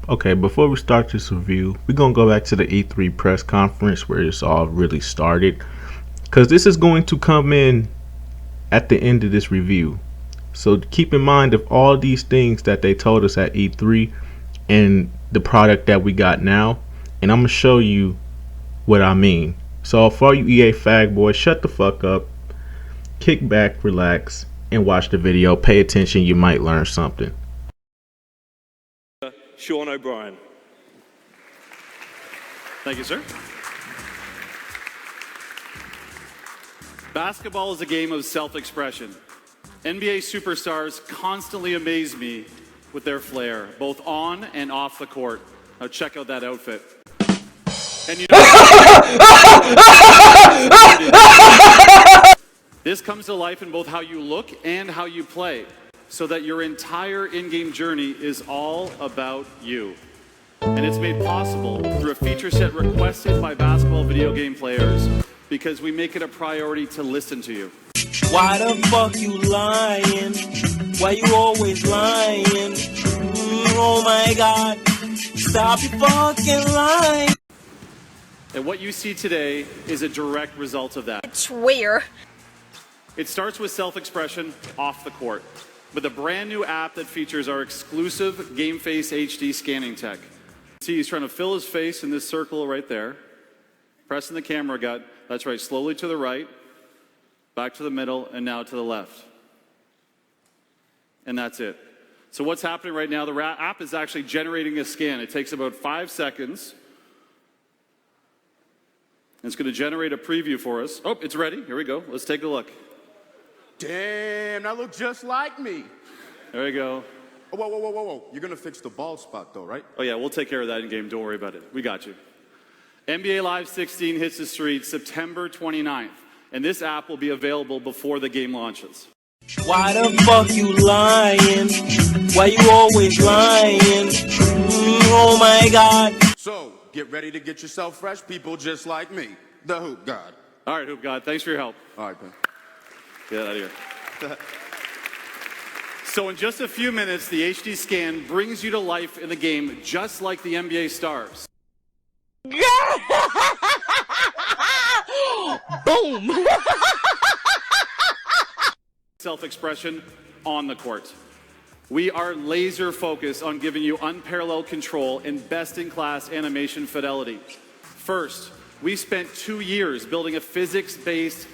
Okay, before we start this review, we're gonna go back to the E3 press conference where this all really started, because this is going to come in at the end of this review. So keep in mind of all these things that they told us at E3 and the product that we got now, and I'm gonna show you what I mean. So for all you EA fag boys, shut the fuck up, kick back, relax, and watch the video. Pay attention, you might learn something. Sean O'Brien. Thank you, sir. Basketball is a game of self-expression. NBA superstars constantly amaze me with their flair, both on and off the court. Now check out that outfit. And you know, this comes to life in both how you look and how you play, so that your entire in-game journey is all about you. And it's made possible through a feature set requested by basketball video game players, because we make it a priority to listen to you. Why the fuck you lying? Why you always lying? Oh my God, stop your fucking lying. And what you see today is a direct result of that. It's weird. It starts with self-expression off the court, with a brand new app that features our exclusive GameFace HD scanning tech. See, he's trying to fill his face in this circle right there. Pressing the camera gut. That's right, slowly to the right, back to the middle, and now to the left. And that's it. So what's happening right now, the app is actually generating a scan. It takes about 5 seconds. It's going to generate a preview for us. Oh, it's ready. Here we go. Let's take a look. Damn, that looks just like me. There we go. Oh, whoa. You're going to fix the bald spot, though, right? Oh, yeah, we'll take care of that in game. Don't worry about it. We got you. NBA Live 16 hits the streets September 29th, and this app will be available before the game launches. Why the fuck you lying? Why you always lying? Oh my God. So, get ready to get yourself fresh, people just like me, the Hoop God. All right, Hoop God, thanks for your help. All right, man. Get that out of here. So in just a few minutes, the HD scan brings you to life in the game, just like the NBA stars. Boom. Self-expression on the court. We are laser focused on giving you unparalleled control and best-in-class animation fidelity. First, we spent 2 years building a physics-based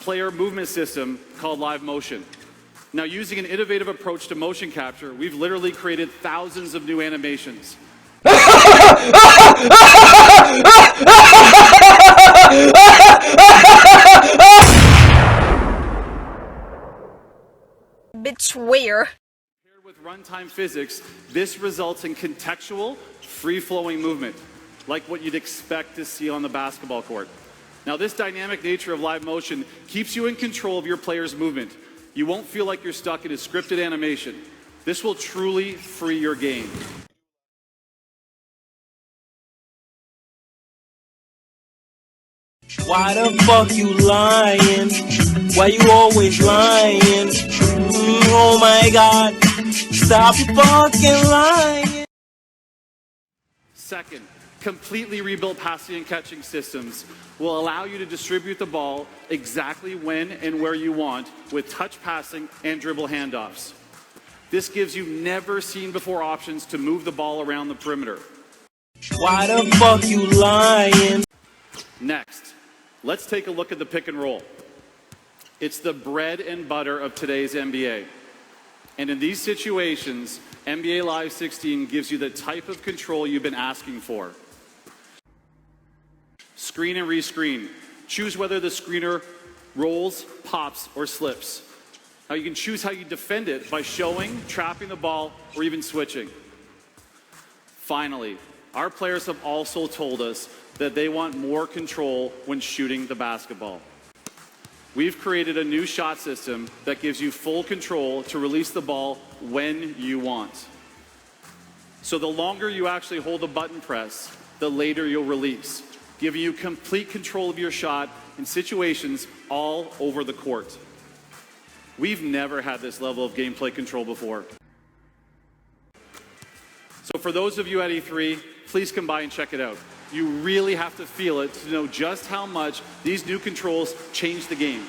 player movement system called Live Motion. Now, using an innovative approach to motion capture, we've literally created thousands of new animations. It's weird. Paired with runtime physics, this results in contextual, free-flowing movement, like what you'd expect to see on the basketball court. Now, this dynamic nature of live motion keeps you in control of your player's movement. You won't feel like you're stuck in a scripted animation. This will truly free your game. Why the fuck you lying? Why you always lying? Oh my God, stop your fucking lying. Second, completely rebuilt passing and catching systems will allow you to distribute the ball exactly when and where you want with touch passing and dribble handoffs. This gives you never seen before options to move the ball around the perimeter. Why the fuck you lying? Next, let's take a look at the pick and roll. It's the bread and butter of today's NBA. And in these situations, NBA Live 16 gives you the type of control you've been asking for. Screen and rescreen. Choose whether the screener rolls, pops, or slips. Now you can choose how you defend it by showing, trapping the ball, or even switching. Finally, our players have also told us that they want more control when shooting the basketball. We've created a new shot system that gives you full control to release the ball when you want. So the longer you actually hold the button press, the later you'll release, giving you complete control of your shot in situations all over the court. We've never had this level of gameplay control before. So for those of you at E3, please come by and check it out. You really have to feel it to know just how much these new controls change the game.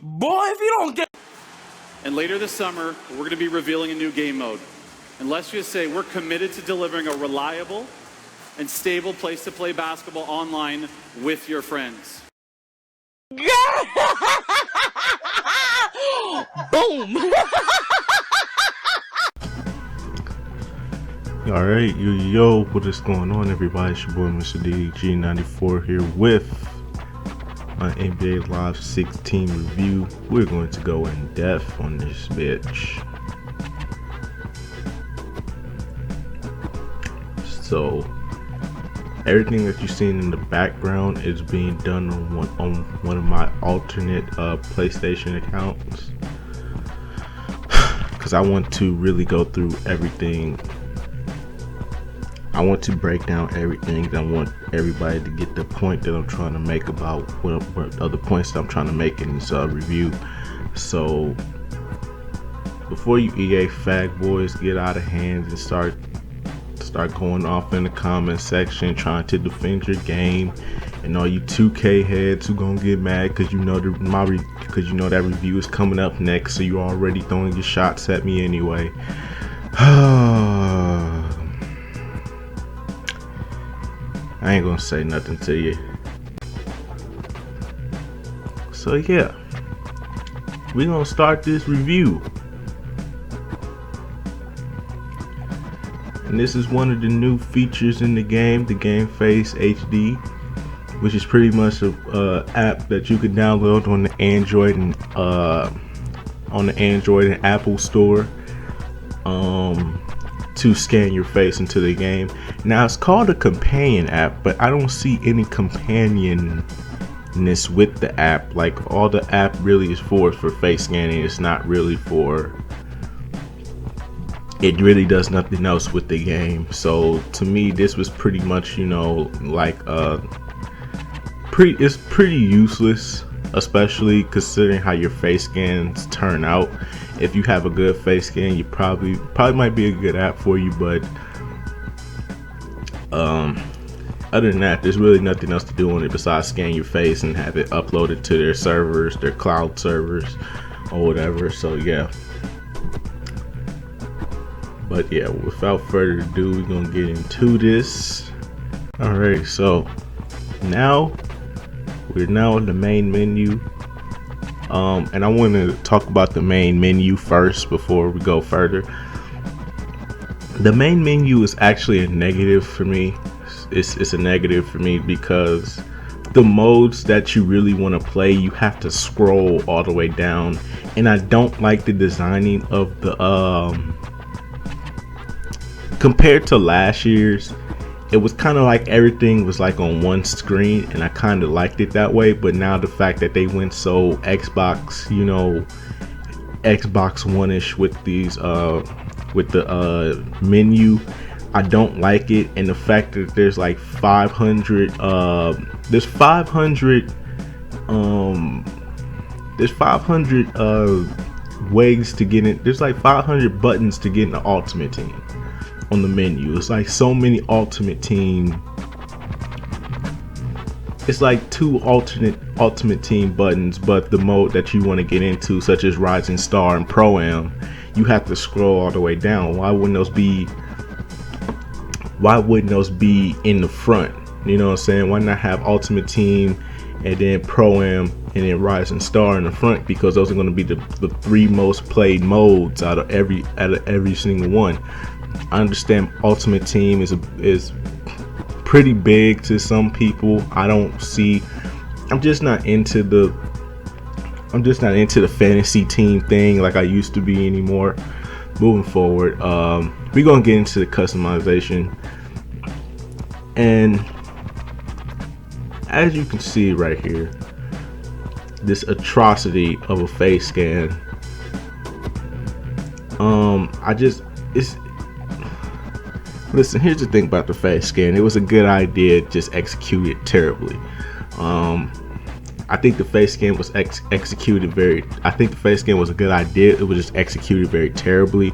Boy, if you don't get... And later this summer, we're going to be revealing a new game mode. And let's just say we're committed to delivering a reliable and stable place to play basketball online with your friends. Boom! Alright, yo, what is going on, everybody? It's your boy Mr. DDG94 here with my NBA Live 16 review. We're going to go in depth on this bitch. So, everything that you've seen in the background is being done on one of my alternate PlayStation accounts. Because I want to really go through everything. I want to break down everything. I want everybody to get the point that I'm trying to make about what other points that I'm trying to make in this review. So before you EA fag boys get out of hand and start going off in the comment section trying to defend your game, and all you 2K heads who gonna get mad because you know that review is coming up next, so you're already throwing your shots at me anyway. I ain't gonna say nothing to you. So yeah, we're gonna start this review. And this is one of the new features in the game, the Game Face HD, which is pretty much a app that you can download on the Android and Apple Store to scan your face into the game. Now it's called a companion app, but I don't see any companionness with the app. Like, all the app really is for face scanning. It's not really for, it really does nothing else with the game. So to me, this was pretty much, you know, like it's pretty useless, especially considering how your face scans turn out. If you have a good face scan, you probably might be a good app for you, but other than that, there's really nothing else to do on it besides scan your face and have it uploaded to their servers, their cloud servers or whatever. So yeah, but yeah, without further ado, we're gonna get into this. Alright, so we're now in the main menu. And I want to talk about the main menu first before we go further. The main menu is actually a negative for me. It's a negative for me because the modes that you really want to play, you have to scroll all the way down, and I don't like the designing of the compared to last year's. It was kind of like everything was like on one screen, and I kind of liked it that way. But now the fact that they went so Xbox, you know, Xbox One-ish with these with the menu, I don't like it. And the fact that there's like 500 ways to get in. There's like 500 buttons to get in the Ultimate Team on the menu. It's like so many Ultimate Team. It's like 2 Ultimate Team buttons, but the mode that you want to get into, such as Rising Star and Pro Am, you have to scroll all the way down. Why wouldn't those be in the front? You know what I'm saying? Why not have Ultimate Team and then Pro Am and then Rising Star in the front? Because those are going to be the 3 most played modes out of every single one. I understand Ultimate Team is pretty big to some people. I'm just not into the fantasy team thing like I used to be anymore. Moving forward, we're gonna get into the customization, and as you can see right here, this atrocity of a face scan. Listen, here's the thing about the face scan. It was a good idea, just executed terribly. I think the face scan was executed I think the face scan was a good idea. It was just executed very terribly.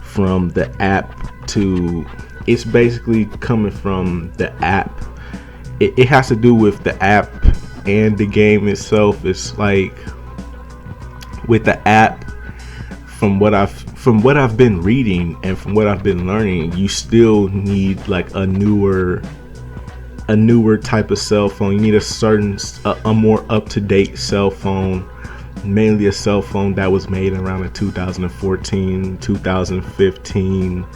from the app to, it's basically coming from the app. It has to do with the app and the game itself. It's like with the app, from what I've been reading and from what I've been learning, you still need like a newer type of cell phone. You need a more up-to-date cell phone, mainly a cell phone that was made around the 2014, 2015,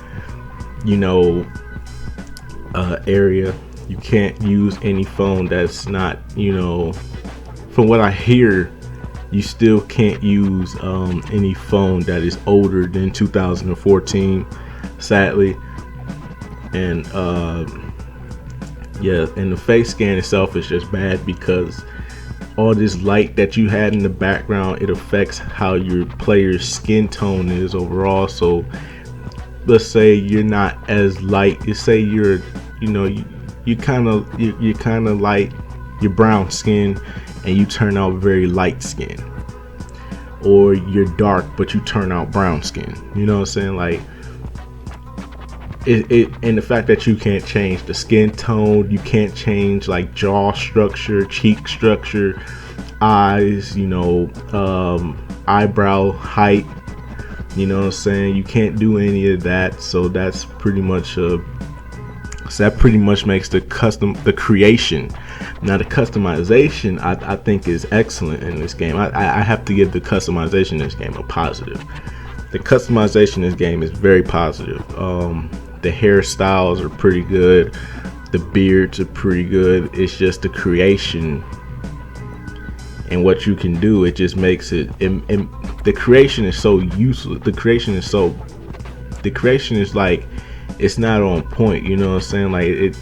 area. You can't use any phone that's not, from what I hear, you still can't use any phone that is older than 2014, sadly. And and the face scan itself is just bad because all this light that you had in the background, it affects how your player's skin tone is overall. So let's say you're not as light. You say you're, you kind of light, your brown skin, and you turn out very light skin, or you're dark but you turn out brown skin. You know what I'm saying? Like it and the fact that you can't change the skin tone, you can't change like jaw structure, cheek structure, eyes, eyebrow height. You know what I'm saying? You can't do any of that. So that's pretty much that pretty much makes the creation. Now the customization, I think, is excellent in this game. I have to give the customization in this game a positive. The customization in this game is very positive. The hairstyles are pretty good. The beards are pretty good. It's just the creation and what you can do. It just makes it. And the creation is so useless. The creation is like, it's not on point. You know what I'm saying? Like it's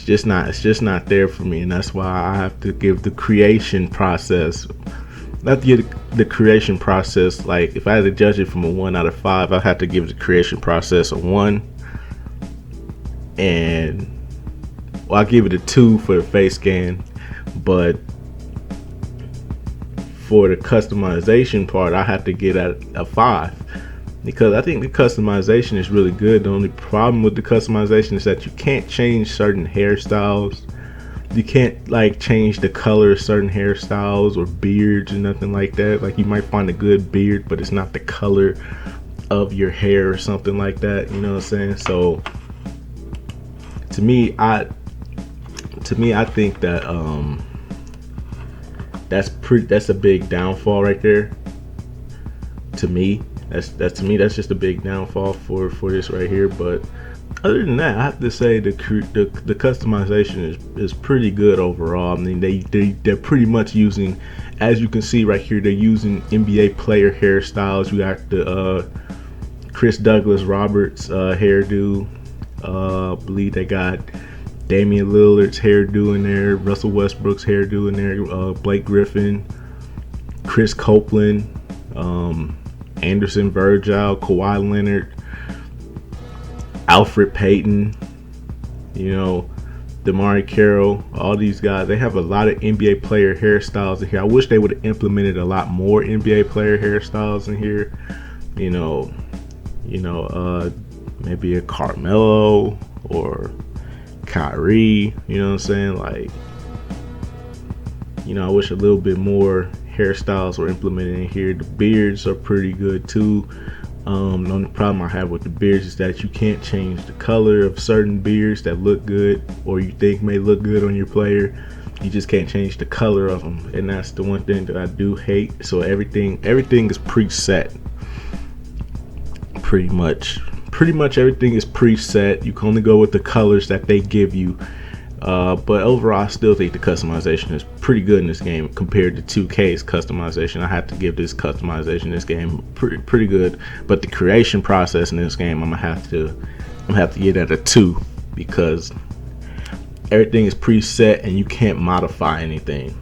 just not there for me, and that's why I have to give the creation process. Not to give the creation process, like if I had to judge it from a 1 out of 5, I have to give the creation process a 1, and I'll give it a 2 for the face scan. But for the customization part, I have to get a 5, because I think the customization is really good. The only problem with the customization is that you can't change certain hairstyles. You can't like change the color of certain hairstyles or beards or nothing like that. Like you might find a good beard, but it's not the color of your hair or something like that. You know what I'm saying? So to me, I think that that's a big downfall right there. To me, that's just a big downfall for this right here. But other than that, I have to say the customization is pretty good overall. I mean, they're pretty much using, as you can see right here, they're using NBA player hairstyles. You got the Chris Douglas Roberts hairdo. I believe they got Damian Lillard's hairdo in there, Russell Westbrook's hairdo in there, Blake Griffin, Chris Copeland, Anderson Varejao, Kawhi Leonard, Alfred Payton, DeMar Carroll, all these guys. They have a lot of NBA player hairstyles in here. I wish they would have implemented a lot more NBA player hairstyles in here. Maybe a Carmelo or Kyrie. You know what I'm saying? Like, I wish a little bit more hairstyles were implemented in here. The beards are pretty good too. The only problem I have with the beards is that you can't change the color of certain beards that look good or you think may look good on your player. You just can't change the color of them, and that's the one thing that I do hate. So everything is preset. Pretty much everything is preset. You can only go with the colors that they give you. But overall, I still think the customization is pretty good in this game compared to 2K's customization. I have to give this customization in this game pretty good. But the creation process in this game, I'm gonna have to get at a 2, because everything is preset and you can't modify anything.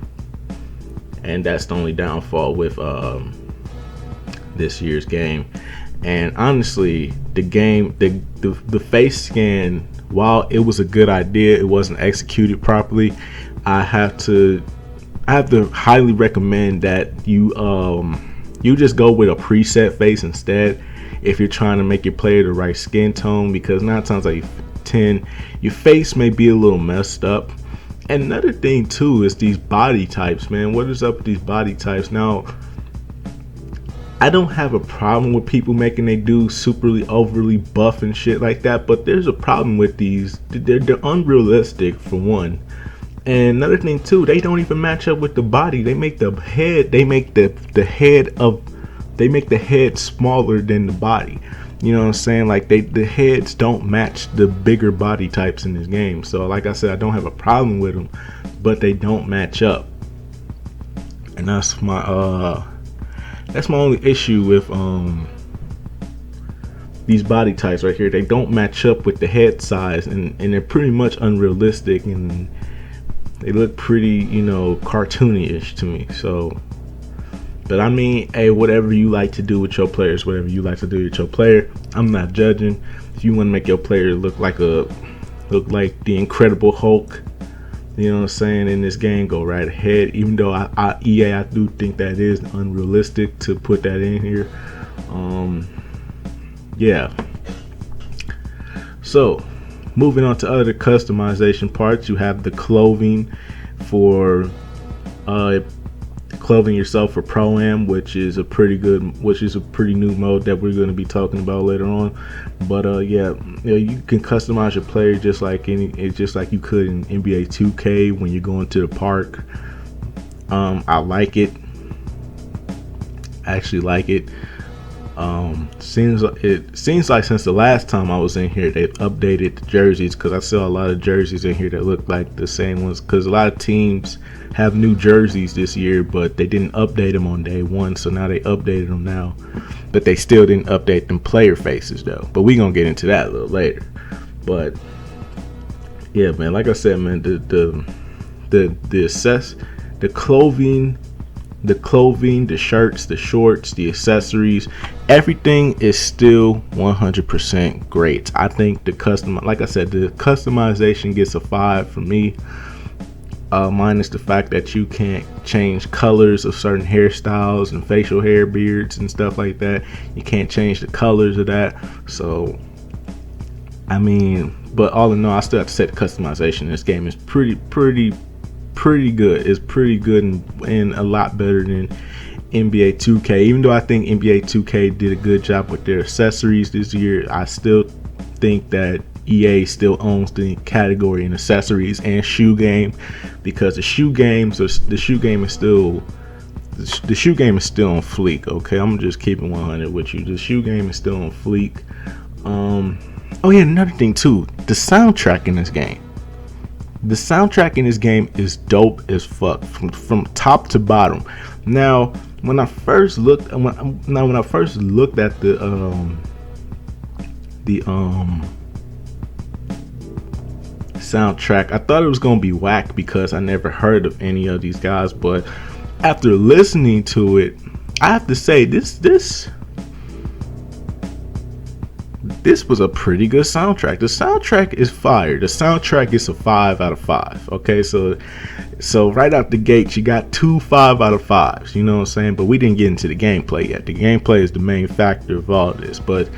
And that's the only downfall with this year's game. And honestly, the game, the face scan, while it was a good idea, it wasn't executed properly. I have to highly recommend that you You just go with a preset face instead if you're trying to make your player the right skin tone, because 9 times out of 10 your face may be a little messed up. And another thing too is these body types, man. What is up with these body types? Now, I don't have a problem with people making they dudes superly overly buff and shit like that, but there's a problem with these. They're unrealistic for one. And another thing too, they don't even match up with the body. They make the head, they make the head smaller than the body. You know what I'm saying? Like the heads don't match the bigger body types in this game. So like I said, I don't have a problem with them, but they don't match up. And that's my only issue with these body types right here. They don't match up with the head size, and they're pretty much unrealistic, and they look pretty, you know, cartoony-ish to me. So, but I mean, hey, whatever you like to do with your players, whatever you like to do with your player, I'm not judging. If you want to make your player look like the Incredible Hulk, you know what I'm saying, in this game, go right ahead. Even though EA, I do think that is unrealistic to put that in here. Yeah. So, moving on to other customization parts, you have the clothing for clothing yourself for Pro-Am, which is a pretty new mode that we're going to be talking about later on. But yeah, you can customize your player just like you could in NBA 2K when you're going to the park. I like it. I actually like it. Seems like since the last time I was in here, they've updated the jerseys, because I saw a lot of jerseys in here that look like the same ones, because a lot of teams have new jerseys this year, but they didn't update them on day one, so now they updated them now, but they still didn't update them player faces though. But we gonna get into that a little later. But yeah, man, like I said, man, the clothing, the shirts, the shorts, the accessories, everything is still 100% great. I think the customization gets a 5 for me, minus the fact that you can't change colors of certain hairstyles and facial hair, beards and stuff like that. You can't change the colors of that. So I mean, but all in all, I still have to say the customization in this game is pretty good. It's pretty good and a lot better than NBA 2K. Even though I think NBA 2K did a good job with their accessories this year, I still think that EA still owns the category in accessories and shoe game, because the shoe game is still on fleek. Okay, I'm just keeping 100 with you. The shoe game is still on fleek. Oh yeah, another thing too, the soundtrack in this game. The soundtrack in this game is dope as fuck from top to bottom. Now, when I first looked at the soundtrack, I thought it was gonna be whack because I never heard of any of these guys. But after listening to it, I have to say this was a pretty good soundtrack. The soundtrack is fire. The soundtrack is a 5 out of 5. Okay, so right out the gate, you got 2 5 out of 5s. You know what I'm saying? But we didn't get into the gameplay yet. The gameplay is the main factor of all this. But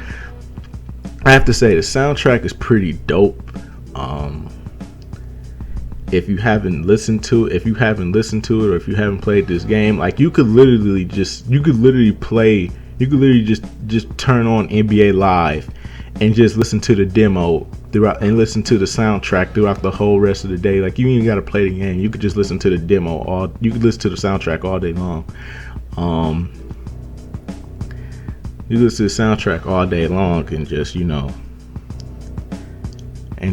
I have to say the soundtrack is pretty dope. If you haven't listened to it, or if you haven't played this game, like you could literally just turn on NBA Live and just listen to the demo throughout and listen to the soundtrack throughout the whole rest of the day. Like you ain't got to play the game. You could just listen to the demo you could listen to the soundtrack all day long. You listen to the soundtrack all day long and just, and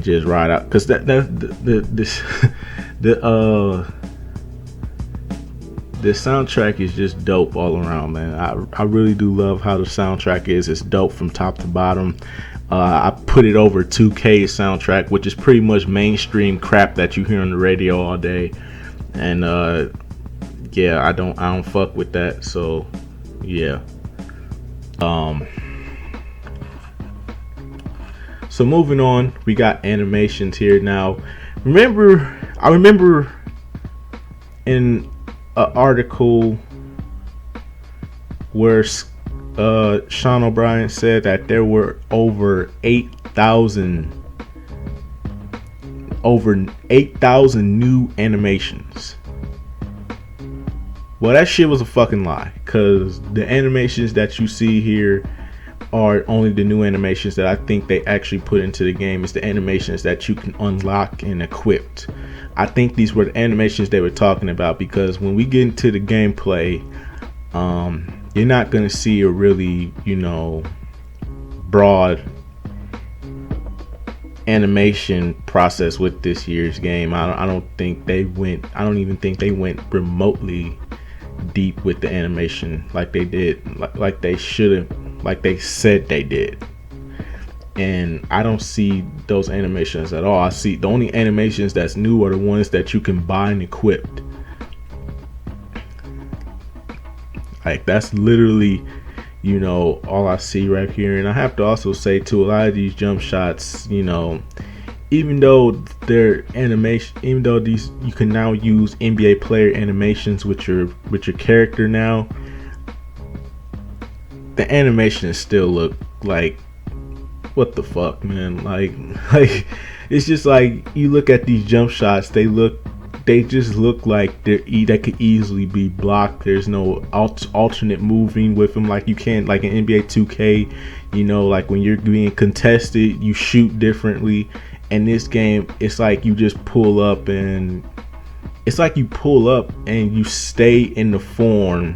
just ride out, because the soundtrack is just dope all around, man. I really do love how the soundtrack is. It's dope from top to bottom. I put it over 2K's soundtrack, which is pretty much mainstream crap that you hear on the radio all day. And yeah, I don't fuck with that. So yeah. So moving on, we got animations here now. I remember in an article where Sean O'Brien said that there were over 8,000 new animations. Well, that shit was a fucking lie, because the animations that you see here are only the new animations that I think they actually put into the game. It's the animations that you can unlock and equip. I think these were the animations they were talking about, because when we get into the gameplay, you're not going to see a really, broad animation process with this year's game. I don't even think they went remotely deep with the animation like they did, like they should have, like they said they did. And I don't see those animations at all. I see the only animations that's new are the ones that you can buy and equip. Like, that's literally, all I see right here. And I have to also say too, a lot of these jump shots, even though they're animation, even though these, you can now use NBA player animations with your character now, the animations still look like, what the fuck, man? Like it's just like, you look at these jump shots, they just look like they could easily be blocked. There's no alternate moving with them like you can, like in NBA 2K, like when you're being contested, you shoot differently. In this game, it's like you just pull up and you stay in the form.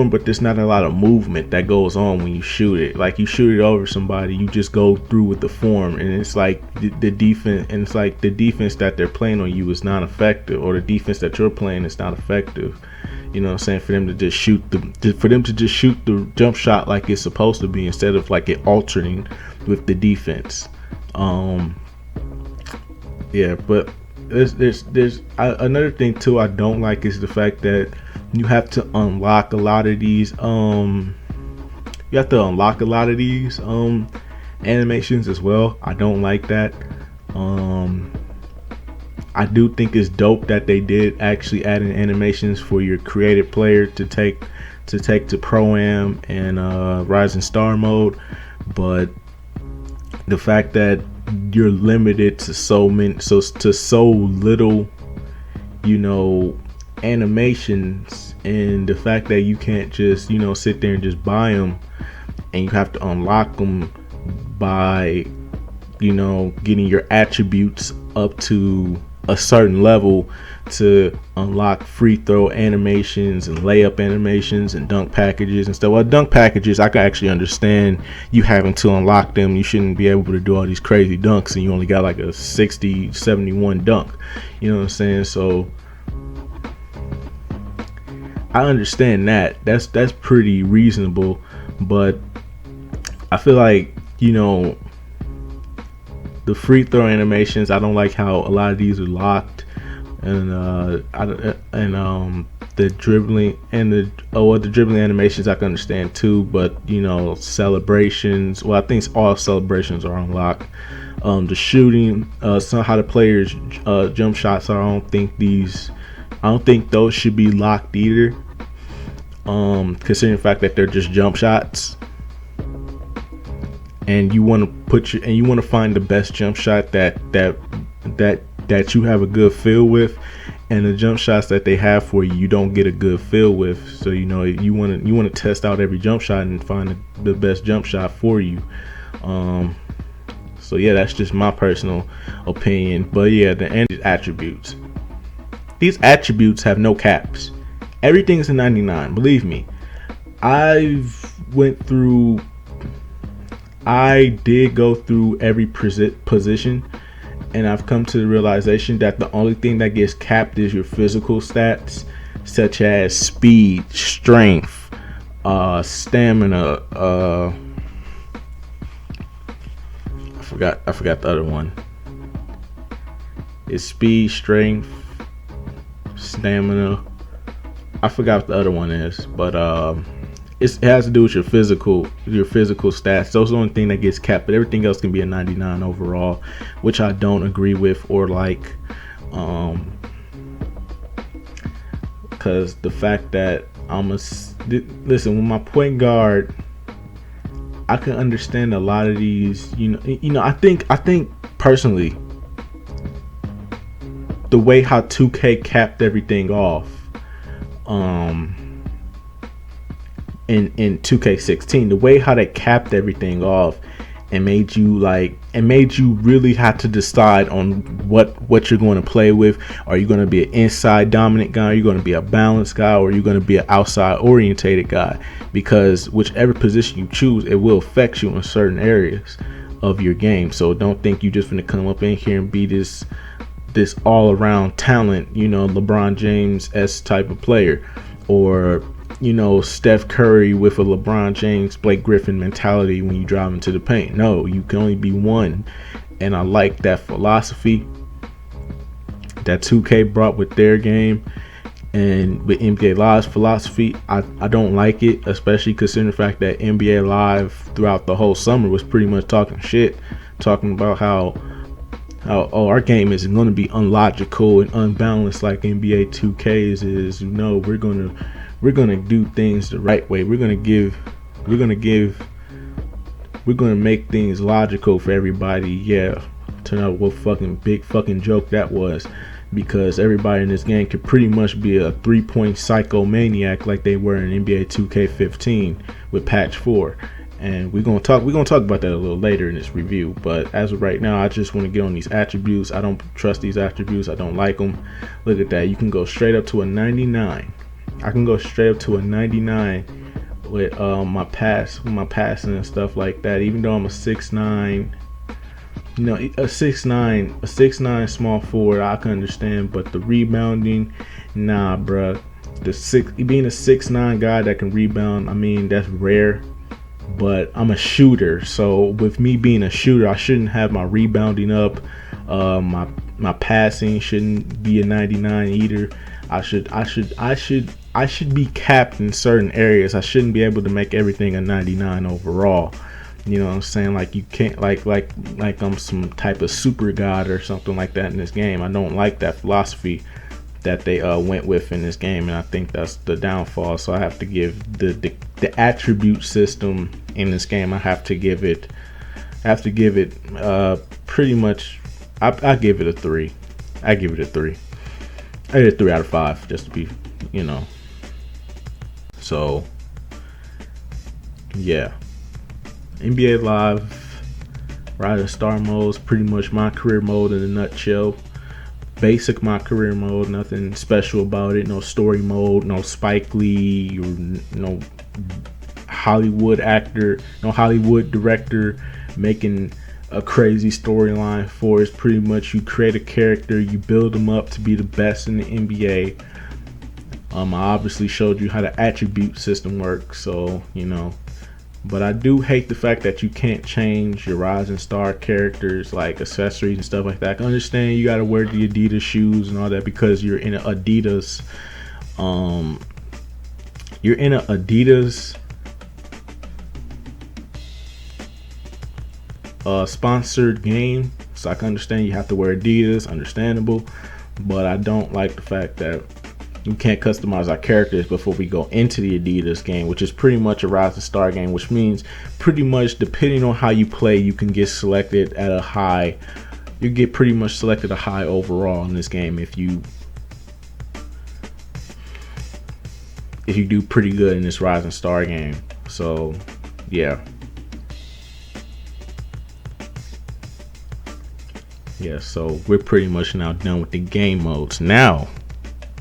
But there's not a lot of movement that goes on when you shoot it. Like, you shoot it over somebody, you just go through with the form, and it's like the defense, and it's like the defense that they're playing on you is not effective, or the defense that you're playing is not effective. You know what I'm saying? For them to just shoot the jump shot like it's supposed to be, instead of like it alternating with the defense. Yeah, but there's another thing too I don't like, is the fact that you have to unlock a lot of these animations as well. I don't like that. I do think it's dope that they did actually add in animations for your creative player to take to Pro-Am and Rising Star mode, but the fact that you're limited to so little, animations, and the fact that you can't just sit there and just buy them, and you have to unlock them by getting your attributes up to a certain level to unlock free throw animations and layup animations and dunk packages and stuff. Well, dunk packages, I can actually understand you having to unlock them. You shouldn't be able to do all these crazy dunks and you only got like a 60, 71 dunk. You know what I'm saying? So I understand that. That's pretty reasonable, but I feel like, the free throw animations, I don't like how a lot of these are locked, and the dribbling and the dribbling animations I can understand too, but celebrations, well, I think all celebrations are unlocked. The shooting, how the players jump shots are, I don't think those should be locked either, considering the fact that they're just jump shots. And you want to find the best jump shot that you have a good feel with, and the jump shots that they have for you don't get a good feel with. So you want to test out every jump shot and find the best jump shot for you. So yeah, that's just my personal opinion. But yeah, the end attributes. These attributes have no caps. Everything's a 99. Believe me, I did go through every position, and I've come to the realization that the only thing that gets capped is your physical stats, such as speed, strength, stamina. I forgot the other one. It's speed, strength, stamina. I forgot what the other one is, but it has to do with your physical stats. Those are the only thing that gets capped, but everything else can be a 99 overall, which I don't agree with or like. Because the fact that listen, with my point guard, I can understand a lot of these. I think personally, the way how 2K capped everything off, in 2K16, the way how they capped everything off and made you really have to decide on what you're going to play with. Are you going to be an inside dominant guy? Are you going to be a balanced guy? Or are you going to be an outside orientated guy? Because whichever position you choose, it will affect you in certain areas of your game. So don't think you just going to come up in here and be this all around talent, LeBron James-esque type of player, or Steph Curry with a LeBron James, Blake Griffin mentality when you drive into the paint. No, you can only be one. And I like that philosophy that 2K brought with their game. And with NBA Live's philosophy, I don't like it, especially considering the fact that NBA Live throughout the whole summer was pretty much talking shit, talking about how our game isn't going to be unlogical and unbalanced like NBA 2K's is. We're gonna do things the right way. We're gonna make things logical for everybody. Yeah, turn out what big fucking joke that was, because everybody in this game could pretty much be a 3-point psychomaniac like they were in NBA 2K15 with patch 4. And we're gonna talk about that a little later in this review. But as of right now, I just want to get on these attributes. I don't trust these attributes. I don't like them. Look at that. You can go straight up to a 99. I can go straight up to a 99 with my passing and stuff like that. Even though I'm a 6'9", a 6'9" small forward, I can understand. But the rebounding, nah, bruh. Being a 6'9" guy that can rebound, I mean, that's rare. But I'm a shooter, so with me being a shooter, I shouldn't have my rebounding up. My passing shouldn't be a 99 either. I should be capped in certain areas. I shouldn't be able to make everything a 99 overall. You know what I'm saying? Like you can't like I'm some type of super god or something like that in this game. I don't like that philosophy that they went with in this game, and I think that's the downfall. So I have to give the attribute system in this game. I have to give it pretty much. I give it a 3. I give it a 3. I give it a 3 out of 5 just to be, So yeah, NBA Live Rising Star mode is pretty much my career mode in a nutshell. Basic my career mode, nothing special about it. No story mode, no Spike Lee, no Hollywood actor, no Hollywood director making a crazy storyline for. It's pretty much you create a character, you build them up to be the best in the NBA. I obviously showed you how the attribute system works, so but I do hate the fact that you can't change your Rising Star characters, like accessories and stuff like that. I can understand you gotta wear the Adidas shoes and all that because you're in an Adidas sponsored game, so I can understand you have to wear Adidas, understandable. But I don't like the fact that we can't customize our characters before we go into the Adidas game, which is pretty much a Rising Star game, which means pretty much depending on how you play, you can get selected at a high. You get pretty much selected a high overall in this game if you do pretty good in this Rising Star game. So yeah. Yeah, so we're pretty much now done with the game modes. Now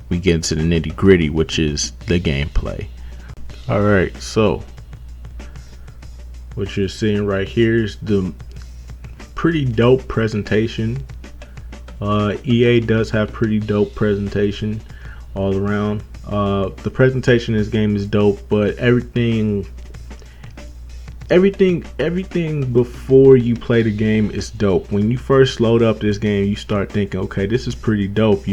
we get into the nitty gritty, which is the gameplay. All right, so what you're seeing right here is the pretty dope presentation. EA does have pretty dope presentation all around. The presentation in this game is dope, but everything before you play the game is dope. When you first load up this game, you start thinking, okay, this is pretty dope.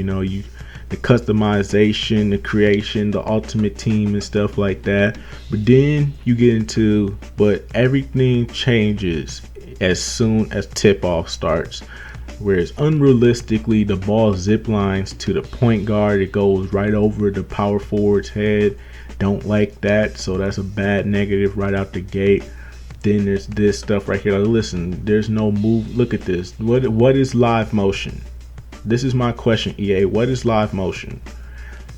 The customization, the creation, the ultimate team and stuff like that. But then you get into, but everything changes as soon as tip off starts. Whereas unrealistically, the ball zip lines to the point guard. It goes right over the power forward's head. Don't like that. So that's a bad negative right out the gate. Then there's this stuff right here. Like, listen, there's no move. Look at this. What is live motion? This is my question, EA. What is live motion?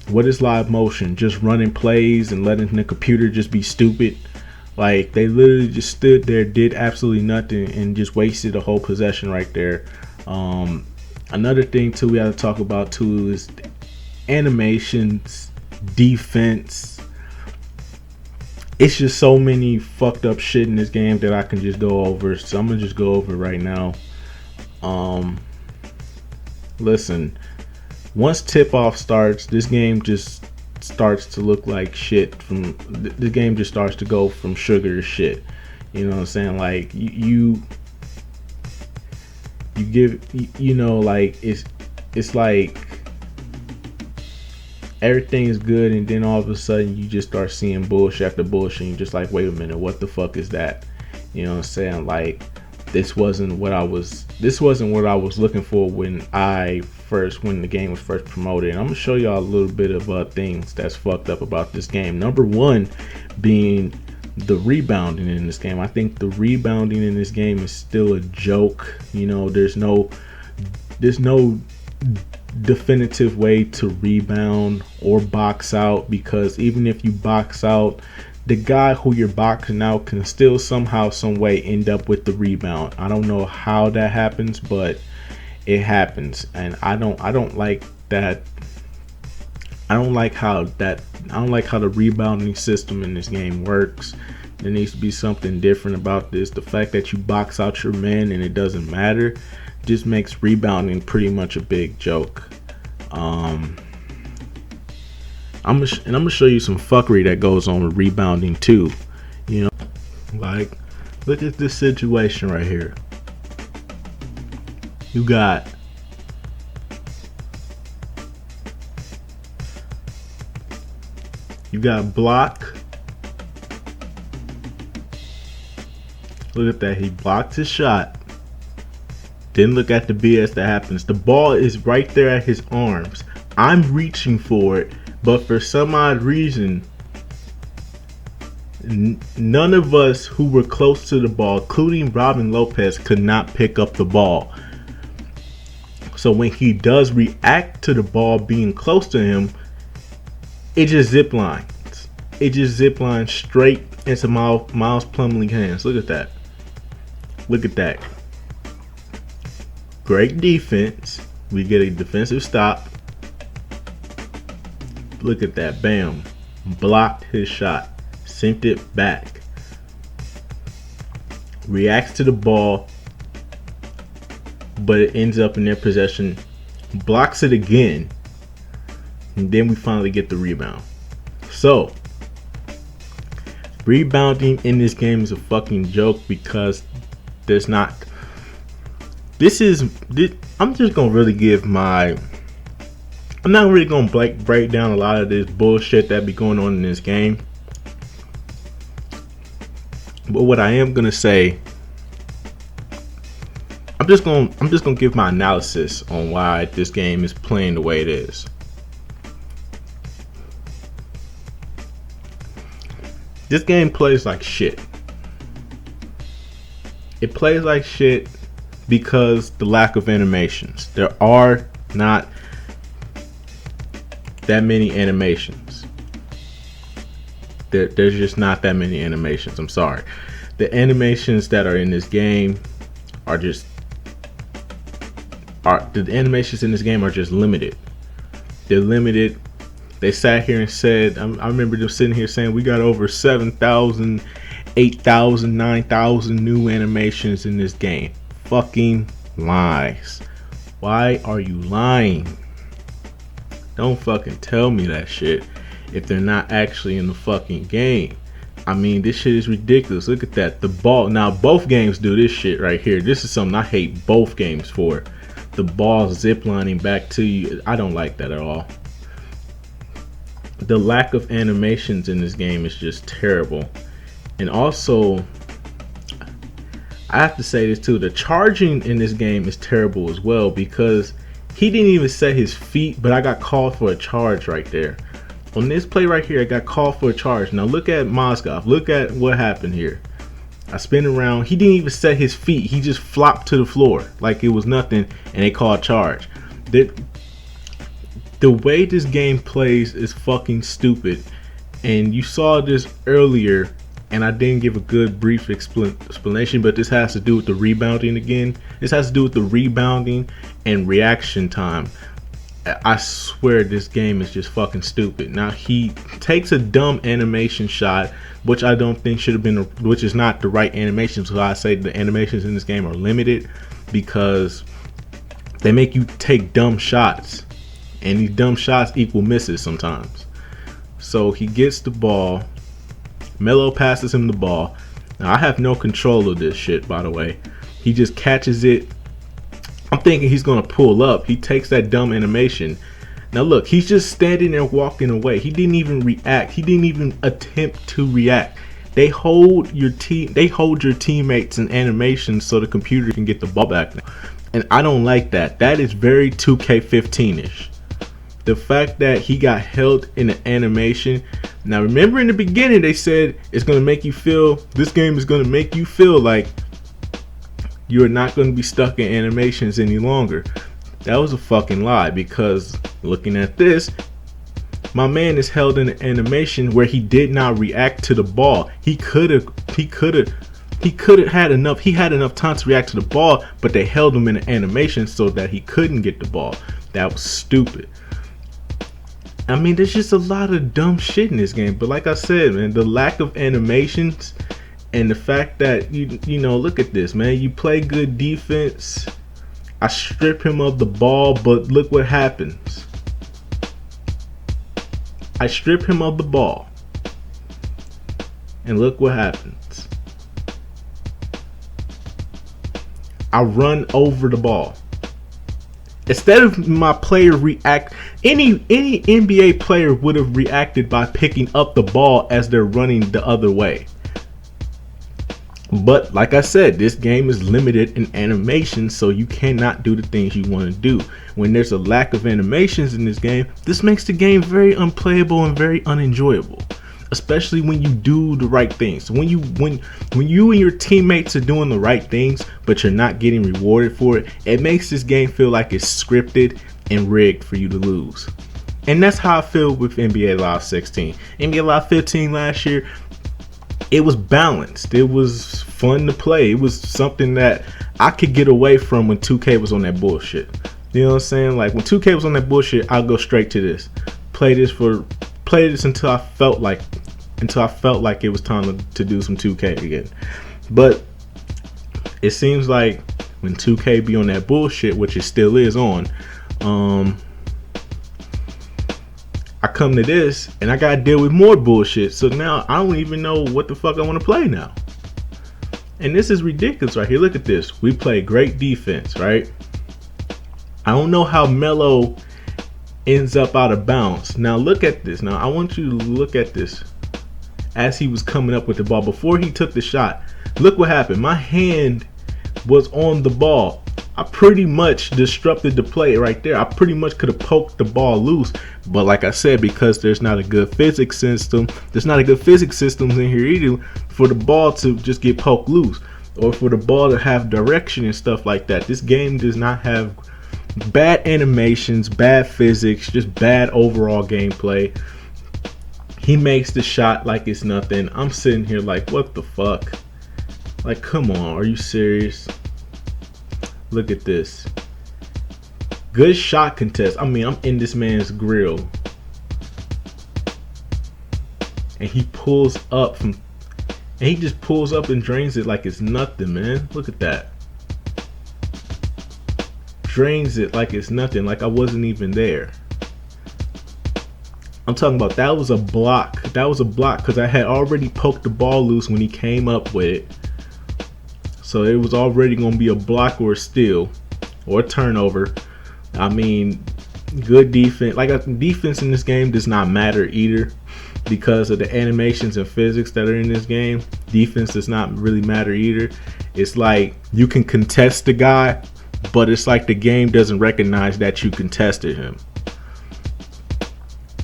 What is live motion? Just running plays and letting the computer just be stupid? Like, they literally just stood there, did absolutely nothing, and just wasted a whole possession right there. Another thing too we have to talk about too is animations, defense. It's just so many fucked up shit in this game that I can just go over. So I'm gonna just go over it right now. Listen, once tip-off starts, this game just starts to look like shit. The game just starts to go from sugar to shit. You know what I'm saying? Like you give, you know, like it's like everything is good, and then all of a sudden you just start seeing bullshit after bullshit, and you're just like, wait a minute, what the fuck is that? You know what I'm saying? Like, this wasn't what I was looking for when the game was first promoted. And I'm gonna show y'all a little bit of things that's fucked up about this game. Number one being the rebounding in this game. I think the rebounding in this game is still a joke. You know, there's no definitive way to rebound or box out, because even if you box out, the guy who you're boxing out can still somehow, some way end up with the rebound. I don't know how that happens, but it happens, and I don't like that. I don't like how the rebounding system in this game works. There needs to be something different about this. The fact that you box out your men and it doesn't matter just makes rebounding pretty much a big joke. I'm gonna show you some fuckery that goes on with rebounding too. You know, like, look at this situation right here. You got block. Look at that. He blocked his shot. Then look at the BS that happens. The ball is right there at his arms. I'm reaching for it, but for some odd reason, none of us who were close to the ball, including Robin Lopez, could not pick up the ball. So when he does react to the ball being close to him, it just zip lines. It just zip lines straight into Miles Plumlee's hands. Look at that. Look at that. Great defense. We get a defensive stop. Look at that. Bam. Blocked his shot. Sent it back. Reacts to the ball, but it ends up in their possession. Blocks it again. And then we finally get the rebound. So, rebounding in this game is a fucking joke, because there's not. I'm just gonna really give my. I'm not really gonna break down a lot of this bullshit that be going on in this game. But what I am gonna say, I'm just gonna give my analysis on why this game is playing the way it is. This game plays like shit. It plays like shit because the lack of animations. There are not that many animations. There's just not that many animations. I'm sorry. The animations that are in this game are just limited. They're limited. They sat here and said, I remember them sitting here saying we got over 7,000, 8,000, 9,000 new animations in this game. Fucking lies. Why are you lying? Don't fucking tell me that shit if they're not actually in the fucking game. I mean, this shit is ridiculous. Look at that. The ball. Now, both games do this shit right here. This is something I hate both games for. The ball ziplining back to you. I don't like that at all. The lack of animations in this game is just terrible. And also, I have to say this too. The charging in this game is terrible as well because he didn't even set his feet, but I got called for a charge right there. On this play right here, I got called for a charge. Now look at Mozgov. Look at what happened here. I spin around. He didn't even set his feet. He just flopped to the floor like it was nothing, and they called charge. The way this game plays is fucking stupid. And you saw this earlier, and I didn't give a good brief explanation, but this has to do with the rebounding again. This has to do with the rebounding and reaction time. I swear this game is just fucking stupid. Now he takes a dumb animation shot, which I don't think should have been, which is not the right animation. So I say the animations in this game are limited because they make you take dumb shots, and these dumb shots equal misses sometimes. So he gets the ball. Melo passes him the ball. Now I have no control of this shit, by the way. He just catches it. I'm thinking he's gonna pull up. He takes that dumb animation. Now look, he's just standing there walking away. He didn't even react. He didn't even attempt to react. They hold your teammates in animations so the computer can get the ball back. And I don't like that. That is very 2K15-ish. The fact that he got held in an animation. Now remember in the beginning they said it's gonna make you feel, this game is gonna make you feel like you're not going to be stuck in animations any longer. That was a fucking lie, because looking at this, my man is held in an animation where he did not react to the ball. He had enough time to react to the ball, but they held him in an animation so that he couldn't get the ball. That was stupid. I mean, there's just a lot of dumb shit in this game, but like I said, man, the lack of animations and the fact that you know, look at this, man. You play good defense. I strip him of the ball, but look what happens. I strip him of the ball, and look what happens. I run over the ball. Instead of my player react, any NBA player would have reacted by picking up the ball as they're running the other way. But like I said, this game is limited in animation, so you cannot do the things you want to do. When there's a lack of animations in this game, this makes the game very unplayable and very unenjoyable. Especially when you do the right things. When you and your teammates are doing the right things, but you're not getting rewarded for it, it makes this game feel like it's scripted and rigged for you to lose. And that's how I feel with NBA Live 16. NBA Live 15 last year, it was balanced. It was fun to play. It was something that I could get away from when 2K was on that bullshit. You know what I'm saying? Like when 2K was on that bullshit, I'll go straight to this. Play this until I felt like it was time to do some 2K again. But it seems like when 2K be on that bullshit, which it still is on, I come to this and I gotta deal with more bullshit. So now I don't even know what the fuck I want to play now. And this is ridiculous right here. Look at this. We play great defense, right? I don't know how Melo ends up out of bounds. Now look at this. Now I want you to look at this as he was coming up with the ball. Before he took the shot, look what happened. My hand was on the ball. I pretty much disrupted the play right there. I pretty much could have poked the ball loose. But like I said, because there's not a good physics system, in here either for the ball to just get poked loose or for the ball to have direction and stuff like that. This game does not have bad animations, bad physics, just bad overall gameplay. He makes the shot like it's nothing. I'm sitting here like, what the fuck? Like, come on, are you serious? Look at this. Good shot contest. I mean, I'm in this man's grill. And he pulls up from, and he just pulls up and drains it like it's nothing, man. Look at that. Drains it like it's nothing, like I wasn't even there. I'm talking about that was a block. That was a block because I had already poked the ball loose when he came up with it. So it was already going to be a block or a steal or a turnover. I mean, good defense. Like, defense in this game does not matter either because of the animations and physics that are in this game. defense does not really matter either. It's like you can contest the guy, but it's like the game doesn't recognize that you contested him.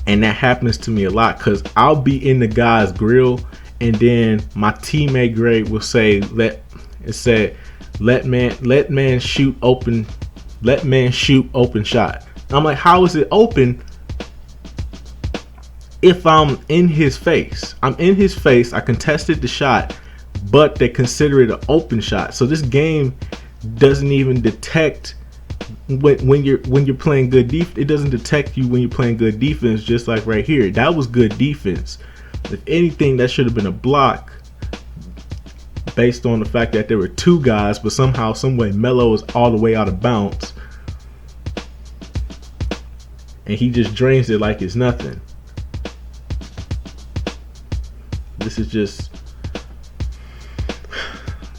And that happens to me a lot because I'll be in the guy's grill, and then my teammate grade will say, let man shoot open shot. I'm like, how is it open if I'm in his face? I'm in his face, I contested the shot, but they consider it an open shot. So this game doesn't even detect when you're playing good defense. It doesn't detect you when you're playing good defense, just like right here. That was good defense. If anything, that should have been a block based on the fact that there were two guys, but somehow, some way, Melo is all the way out of bounds. And he just drains it like it's nothing. This is just...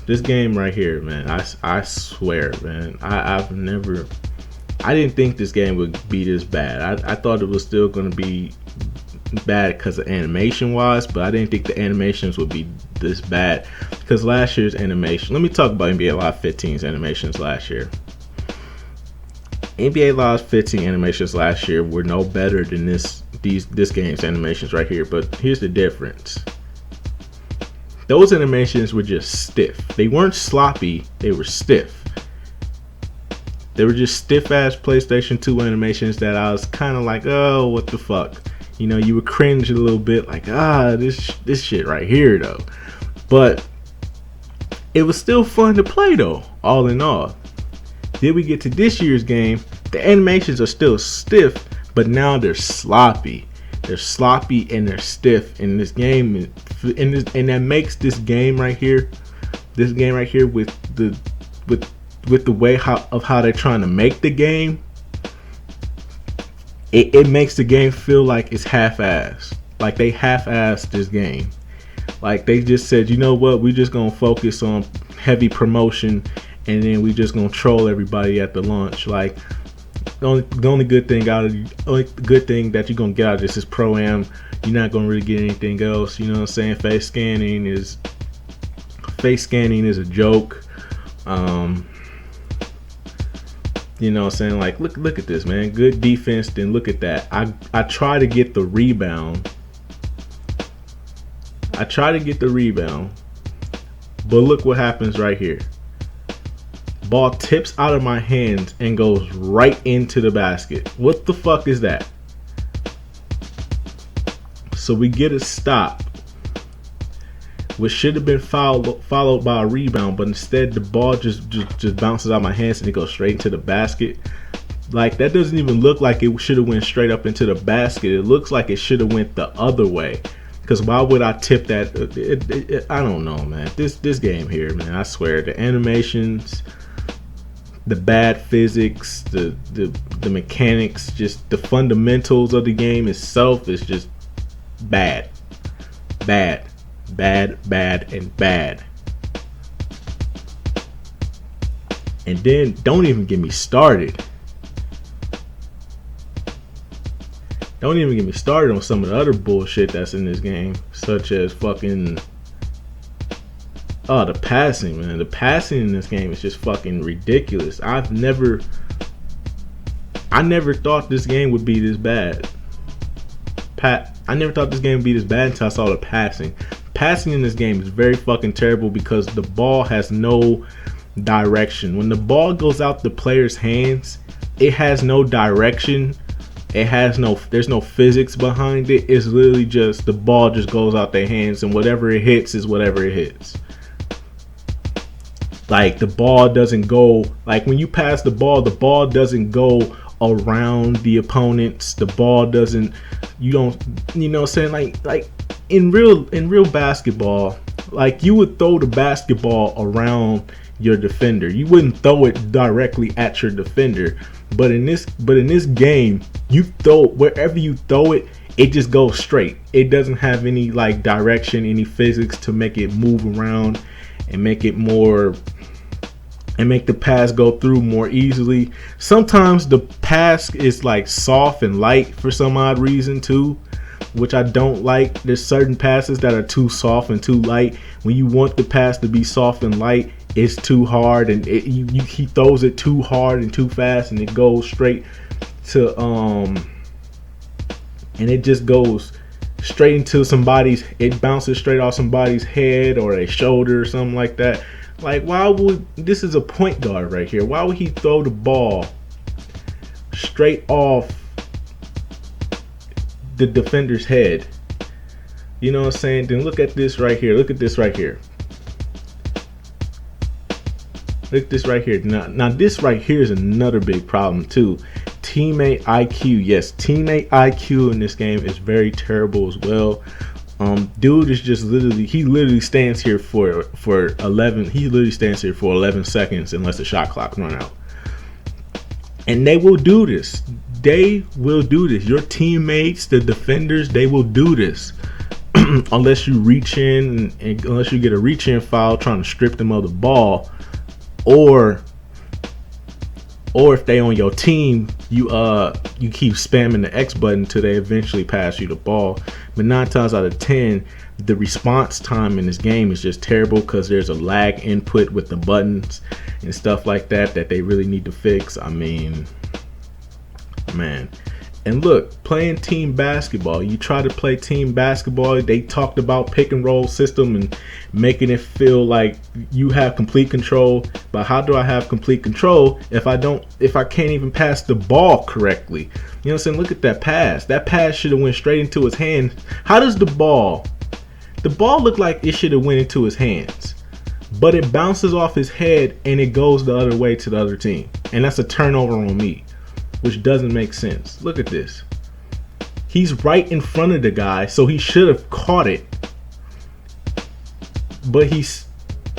This game right here, man, I swear, man, I didn't think this game would be this bad. I thought it was still going to be bad because of animation wise, but I didn't think the animations would be this bad because last year's animation, let me talk about NBA Live 15's animations last year. NBA Live 15 animations last year were no better than this game's animations right here, but here's the difference. Those animations were just stiff. They weren't sloppy, they were stiff. They were just stiff-ass PlayStation 2 animations that I was kind of like, oh, what the fuck? You know, you would cringe a little bit like, this shit right here, though. But it was still fun to play, though, all in all. Then we get to this year's game. The animations are still stiff, but now they're sloppy. They're sloppy and they're stiff in this game, and that makes this game right here with the way how they're trying to make the game. It makes the game feel like it's half-assed. Like they half-assed this game. Like they just said, you know what, we just gonna focus on heavy promotion, and then we just gonna troll everybody at the launch. Like the only good thing that you're gonna get out of this is Pro-Am. You're not gonna really get anything else. You know what I'm saying? Face scanning is a joke. You know what I'm saying? Like look at this, man. Good defense, then look at that. I try to get the rebound. But look what happens right here. Ball tips out of my hands and goes right into the basket. What the fuck is that? So we get a stop, which should have been followed by a rebound, but instead the ball just bounces out of my hands and it goes straight into the basket. Like that doesn't even look like it should have went straight up into the basket. It looks like it should have went the other way. Because why would I tip that? I don't know, man. This game here, man, I swear, the animations, the bad physics, the mechanics, just the fundamentals of the game itself is just bad. And bad. And then don't even get me started. Don't even get me started on some of the other bullshit that's in this game, such as fucking the passing, man. The passing in this game is just fucking ridiculous. I never thought this game would be this bad. I never thought this game would be this bad until I saw the passing. Passing in this game is very fucking terrible because the ball has no direction. When the ball goes out the player's hands, it has no direction. There's no physics behind it. It's literally just the ball just goes out their hands, and whatever it hits is whatever it hits. Like the ball doesn't go, like when you pass the ball doesn't go around the opponents. The ball doesn't, you know what I'm saying? Like in real basketball, like you would throw the basketball around your defender. You wouldn't throw it directly at your defender. But in this game, you throw it, wherever you throw it, it just goes straight. It doesn't have any like direction, any physics to make it move around and make it more, and make the pass go through more easily. Sometimes the pass is like soft and light for some odd reason too. which I don't like. There's certain passes that are too soft and too light. When you want the pass to be soft and light, it's too hard, and he throws it too hard and too fast, and it goes straight to and it just goes straight into somebody's. It bounces straight off somebody's head or a shoulder or something like that. Like, why would this is a point guard right here? Why would he throw the ball straight off the defender's head? You know what I'm saying? Then look at this right here. Look at this right here. Look at this right here. Now this right here is another big problem too. Teammate IQ. Yes, teammate IQ in this game is very terrible as well. Dude is just literally stands here for 11. He literally stands here for 11 seconds unless the shot clock run out. And they will do this. They will do this. Your teammates, the defenders, they will do this. Unless you reach in and unless you get a reach in foul trying to strip them of the ball, or if they on your team, you keep spamming the X button until they eventually pass you the ball. But 9 times out of 10, the response time in this game is just terrible because there's a lag input with the buttons and stuff like that they really need to fix. I mean, man. And look, playing team basketball, you try to play team basketball, they talked about pick and roll system and making it feel like you have complete control. But how do I have complete control if I can't even pass the ball correctly? You know what I'm saying? Look at that pass. That pass should have went straight into his hand. How does the ball look like it should have went into his hands, but it bounces off his head and it goes the other way to the other team, and that's a turnover on me, which doesn't make sense. Look at this. He's right in front of the guy, so he should have caught it.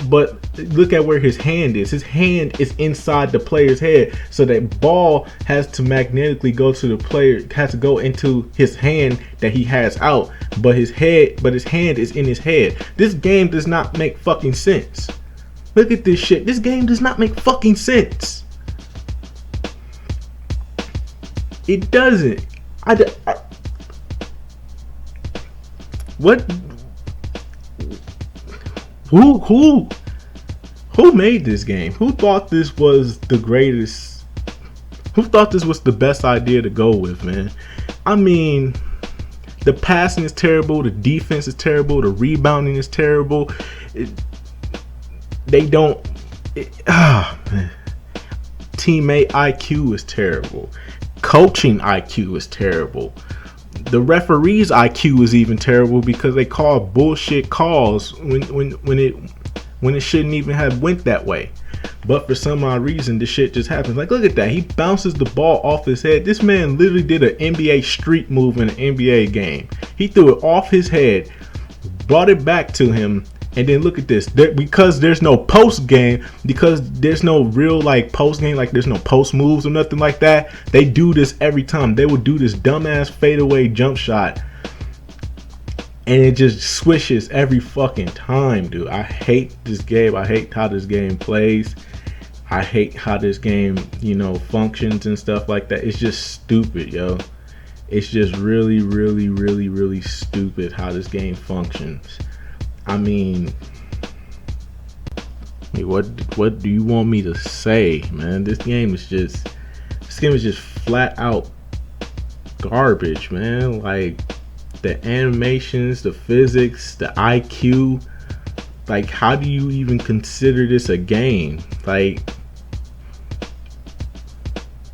But look at where his hand is. His hand is inside the player's head, so that ball has to magnetically go to the player, has to go into his hand that he has out, but his hand is in his head. This game does not make fucking sense. Look at this shit. This game does not make fucking sense. It doesn't. What? Who made this game? Who thought this was the greatest? Who thought this was the best idea to go with, man? I mean, the passing is terrible. The defense is terrible. The rebounding is terrible. Man. Teammate IQ is terrible. Coaching IQ is terrible. The referees IQ is even terrible because they call bullshit calls when it shouldn't even have went that way. But for some odd reason, this shit just happens. Like, look at that. He bounces the ball off his head. This man literally did an NBA street move in an NBA game. He threw it off his head, brought it back to him, and then look at this. Because there's no post game, because there's no real like post game, like there's no post moves or nothing like that. They do this every time. They will do this dumbass fadeaway jump shot, and it just swishes every fucking time, dude. I hate this game. I hate how this game plays. I hate how this game, functions and stuff like that. It's just stupid, yo. It's just really, really, really, really stupid how this game functions. I mean, what do you want me to say, man? This game is just flat out garbage, man. Like, the animations, the physics, the IQ. Like, how do you even consider this a game? Like,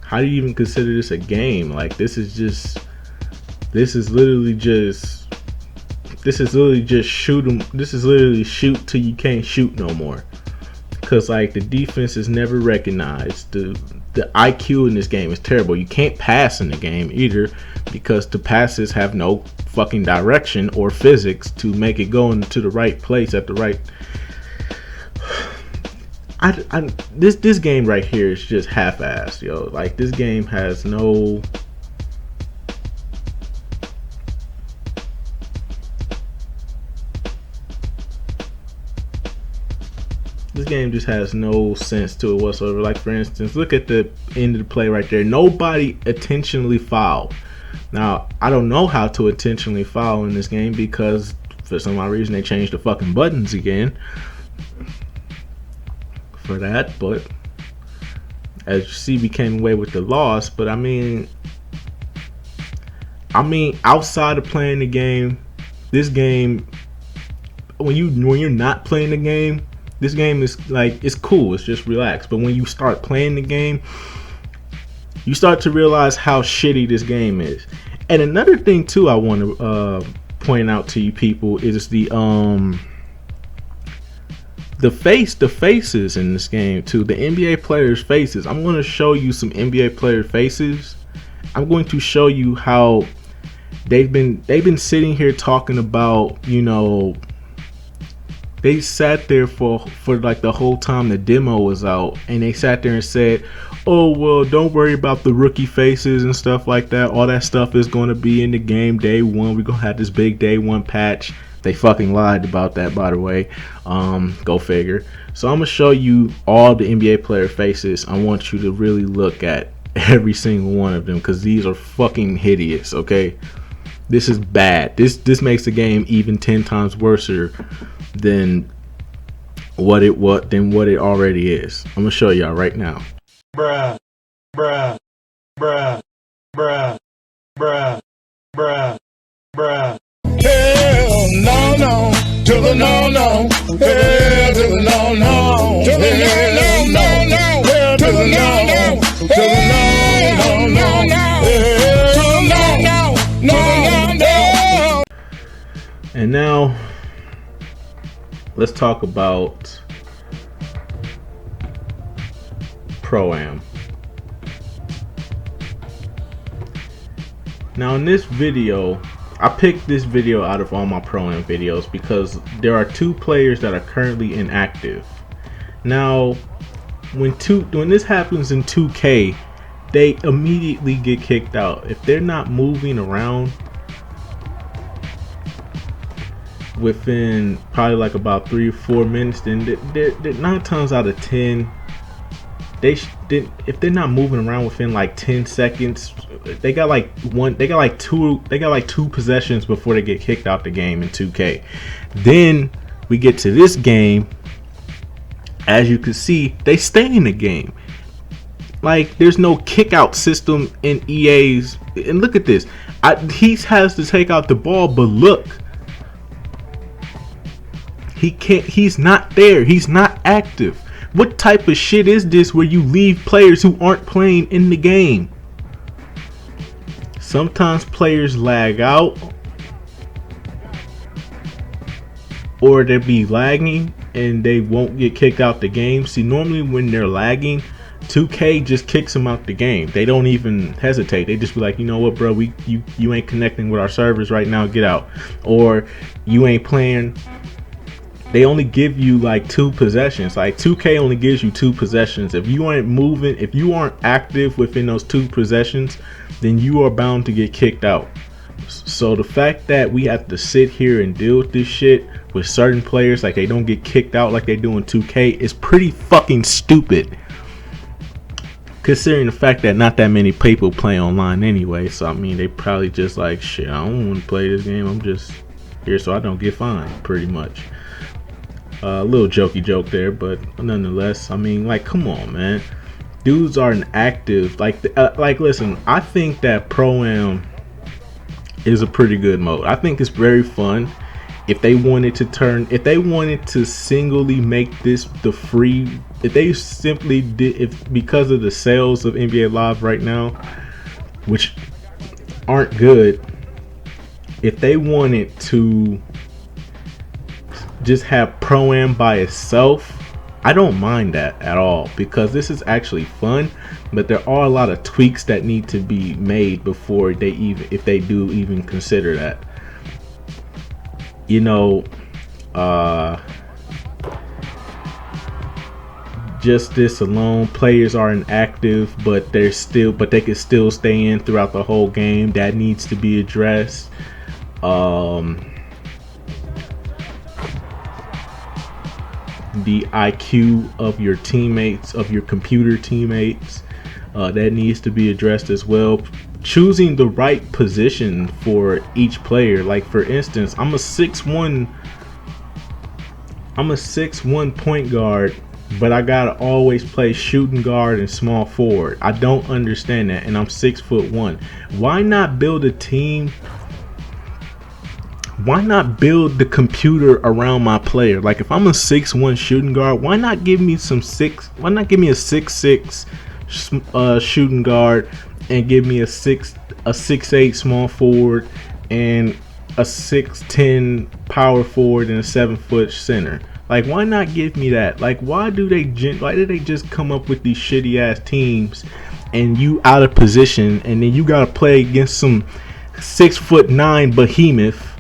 how do you even consider this a game? Like, this is literally just shoot 'em. This is literally shoot till you can't shoot no more. Cause like the defense is never recognized. The IQ in this game is terrible. You can't pass in the game either because the passes have no fucking direction or physics to make it go into the right place at the right. This game right here is just half-assed, yo. Like, this game has no. This game just has no sense to it whatsoever. Like, for instance, look at the end of the play right there. Nobody intentionally fouled. Now, I don't know how to intentionally foul in this game because for some odd reason they changed the fucking buttons again for that, but as you see, we came away with the loss. But I mean, outside of playing the game, this game, when you're not playing the game, this game is like, it's cool, it's just relaxed. But when you start playing the game, you start to realize how shitty this game is. And another thing too, I want to point out to you people is the faces in this game too. The NBA players' faces. I'm going to show you some NBA player faces. I'm going to show you how they've been sitting here talking about, you know, they sat there for like the whole time the demo was out, and they sat there and said, oh, well, don't worry about the rookie faces and stuff like that. All that stuff is going to be in the game day one. We're going to have this big day one patch. They fucking lied about that, by the way. Go figure. So I'm going to show you all the NBA player faces. I want you to really look at every single one of them because these are fucking hideous, okay? This is bad. This makes the game even 10 times worse than what it already is. I'm gonna show y'all right now. Bruh, bruh, bruh, bruh, bruh, bruh, bruh. Hell no no, to the no no, hell to the no no, to the no no no no, hell to the no no, to the no no no no, hell to the no no no no. And now let's talk about Pro-Am. Now in this video, I picked this video out of all my Pro-Am videos because there are 2 players that are currently inactive. Now when this happens in 2K, they immediately get kicked out. If they're not moving around within probably like about 3 or 4 minutes, then they're 9 times out of 10, if they're not moving around within like 10 seconds, they got like 2 possessions before they get kicked out the game in 2K. Then we get to this game, as you can see, they stay in the game. Like, there's no kick out system in EA's. And look at this, he has to take out the ball, but look, he can't. He's not there. He's not active. What type of shit is this where you leave players who aren't playing in the game? Sometimes players lag out, or they be lagging and they won't get kicked out the game. See, normally when they're lagging, 2K just kicks them out the game. They don't even hesitate. They just be like, you know what, bro, you ain't connecting with our servers right now, get out. Or you ain't playing. They only give you like 2 possessions. Like 2K only gives you 2 possessions. If you aren't moving, if you aren't active within those 2 possessions, then you are bound to get kicked out. So the fact that we have to sit here and deal with this shit with certain players, like they don't get kicked out like they do in 2K, is pretty fucking stupid. Considering the fact that not that many people play online anyway. So I mean, they probably just like, shit, I don't want to play this game. I'm just here so I don't get fined, pretty much. A little jokey joke there, but nonetheless, I mean, like, come on, man. Dudes are inactive. Like, listen, I think that Pro-Am is a pretty good mode. I think it's very fun. If they wanted to singly make this the free, if they simply did, because of the sales of NBA Live right now, which aren't good, if they wanted to just have Pro-Am by itself, I don't mind that at all, because this is actually fun. But there are a lot of tweaks that need to be made before they even, if they do even consider that. You know, just this alone, players are inactive, but they can still stay in throughout the whole game. That needs to be addressed. The IQ of your teammates, of your computer teammates, that needs to be addressed as well. choosing the right position for each player. Like for instance, I'm a 6'1" point guard, but I gotta always play shooting guard and small forward. I don't understand that, and I'm 6'1". Why not build a team? Why not build the computer around my player? Like if I'm a 6'1" shooting guard, why not give me a 6'6" shooting guard and give me a 6'8" small forward and a 6'10" power forward and a 7-foot center? Like why not give me that? Like why do they just come up with these shitty ass teams and you out of position, and then you gotta play against some 6'9" behemoth?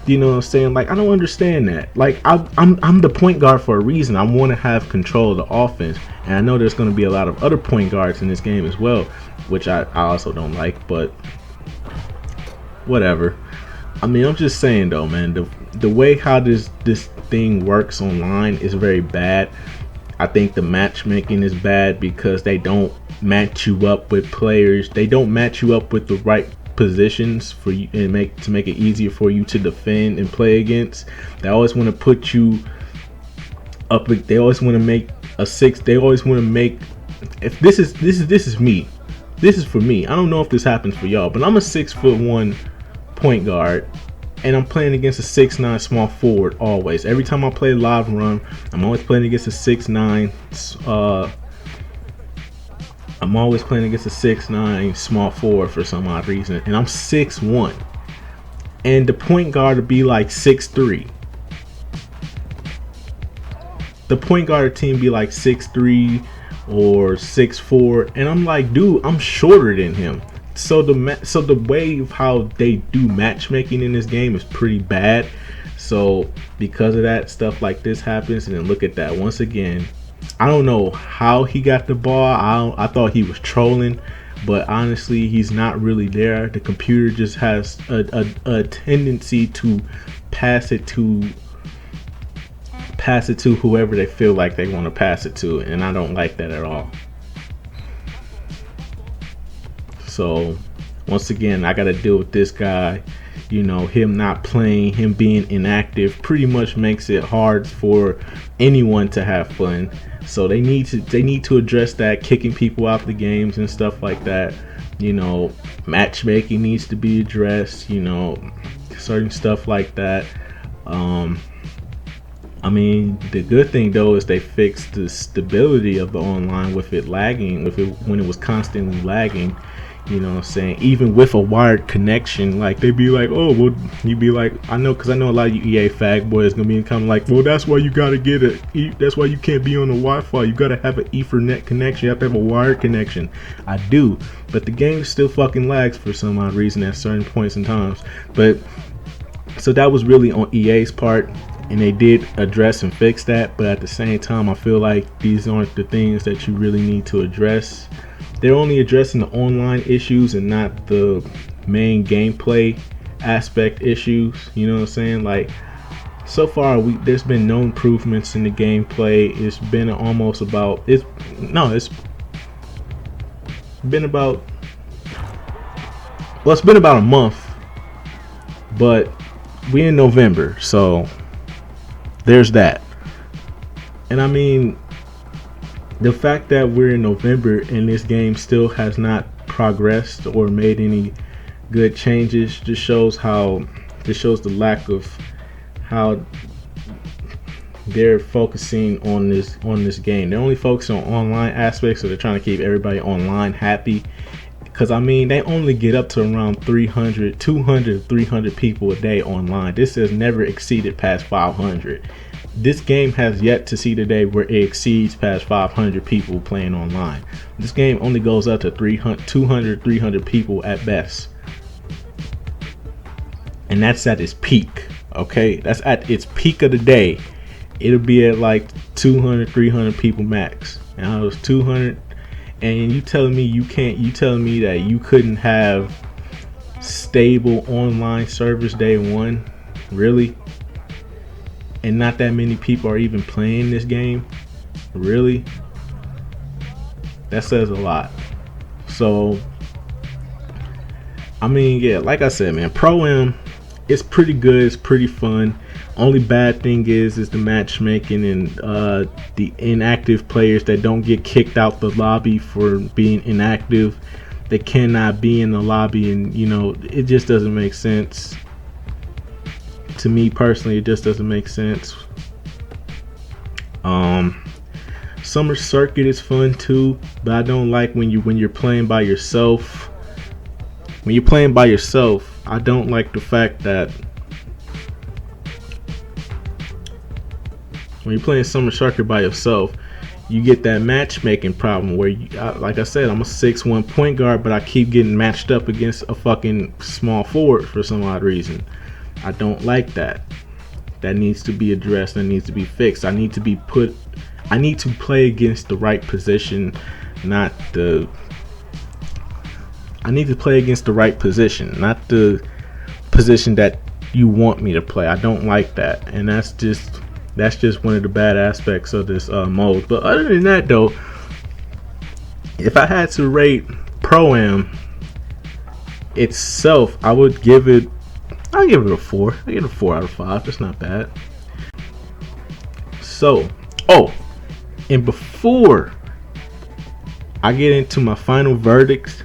You know what I'm saying? Like I don't understand that. Like I'm the point guard for a reason. I want to have control of the offense, and I know there's going to be a lot of other point guards in this game as well, which I also don't like, but whatever. I mean, I'm just saying though, man, the way how this thing works online is very bad. I think the matchmaking is bad because they don't match you up with players. They don't match you up with the right positions for you and make it easier for you to defend and play against. They always want to put you up. They always want to make a 6. They always want to make. If this is me. This is for me. I don't know if this happens for y'all, but I'm a 6'1" point guard, and I'm playing against a 6'9" small forward always. Every time I play live run, I'm always playing against a 6'9". I'm always playing against a 6'9" small forward for some odd reason, and I'm 6'1", and the point guard would be like 6'3". The point guard team be like 6'3" or 6'4", and I'm like, dude, I'm shorter than him. So the way of how they do matchmaking in this game is pretty bad. So because of that, stuff like this happens, and then look at that once again. I don't know how he got the ball. I thought he was trolling, but honestly, he's not really there. The computer just has a tendency to pass it to whoever they feel like they want to pass it to, and I don't like that at all. So once again, I got to deal with this guy. You know, him not playing, him being inactive pretty much makes it hard for anyone to have fun. So they need to address that, kicking people out the games and stuff like that. You know, matchmaking needs to be addressed, you know, certain stuff like that. I mean, the good thing though is they fixed the stability of the online with it lagging, when it was constantly lagging. You know what I'm saying? Even with a wired connection, like they'd be like, oh, well, you'd be like, I know, because I know a lot of you EA fag boys gonna be kind of like, well, that's why you gotta that's why you can't be on the Wi-Fi. You gotta have an Ethernet connection. You have to have a wired connection. I do, but the game still fucking lags for some odd reason at certain points in times. But so that was really on EA's part, and they did address and fix that. But at the same time, I feel like these aren't the things that you really need to address. They're only addressing the online issues and not the main gameplay aspect issues. You know what I'm saying? Like, so far there's been no improvements in the gameplay. It's been it's been about a month, but we're in November, so there's that. And I mean, the fact that we're in November and this game still has not progressed or made any good changes just shows the lack of how they're focusing on this game. They're only focusing on online aspects, so they're trying to keep everybody online happy. Because I mean, they only get up to around 200, 300 people a day online. This has never exceeded past 500. This game has yet to see the day where it exceeds past 500 people playing online. This game only goes up to 200, 300 people at best. And that's at its peak, okay? That's at its peak of the day. It'll be at like 200, 300 people max. And I was 200, and you telling me that you couldn't have stable online service day one? Really? And not that many people are even playing this game? Really? That says a lot. So I mean, yeah, like I said, man, Pro-Am, it's pretty good. It's pretty fun. Only bad thing is the matchmaking and the inactive players that don't get kicked out the lobby for being inactive. They cannot be in the lobby, and you know, it just doesn't make sense. To me personally, it just doesn't make sense. Summer Circuit is fun too, but I don't like when you're playing by yourself. When you're playing by yourself, I don't like the fact that when you're playing Summer Circuit by yourself, you get that matchmaking problem where, like I said, I'm a 6'1" point guard, but I keep getting matched up against a fucking small forward for some odd reason. I don't like that. That needs to be addressed. That needs to be fixed. I need to play against the right position, not the. I need to play against the right position, not the position that you want me to play. I don't like that, and that's just one of the bad aspects of this mode. But other than that, though, if I had to rate Pro-Am itself, I'll give it a 4. I give it a 4 out of 5. That's not bad. So, and before I get into my final verdicts,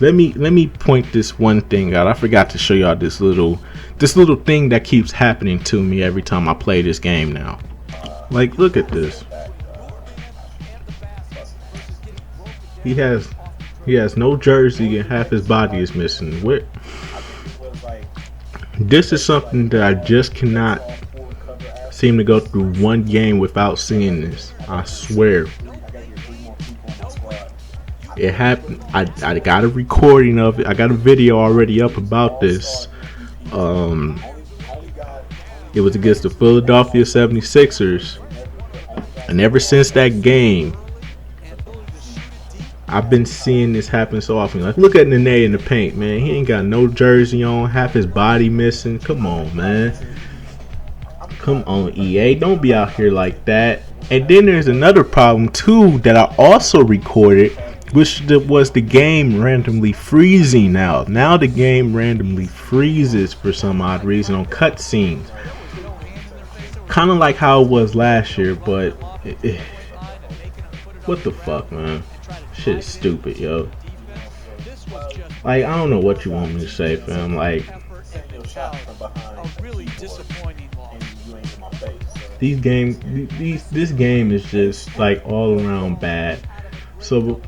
let me point this one thing out. I forgot to show y'all this little thing that keeps happening to me every time I play this game now. Like, look at this. He has no jersey and half his body is missing. This is something that I just cannot seem to go through one game without seeing this. I swear. It happened. I got a recording of it. I got a video already up about this. It was against the Philadelphia 76ers. And ever since that game, I've been seeing this happen so often. Like, look at Nene in the paint, man. He ain't got no jersey on, half his body missing. Come on, man. Come on, EA. Don't be out here like that. And then there's another problem, too, that I also recorded, which was the game randomly freezing now. Now the game randomly freezes for some odd reason on cutscenes. Kind of like how it was last year, but what the fuck, man? Shit is stupid, yo. Like, I don't know what you want me to say, fam. Like, this game is just like all around bad. So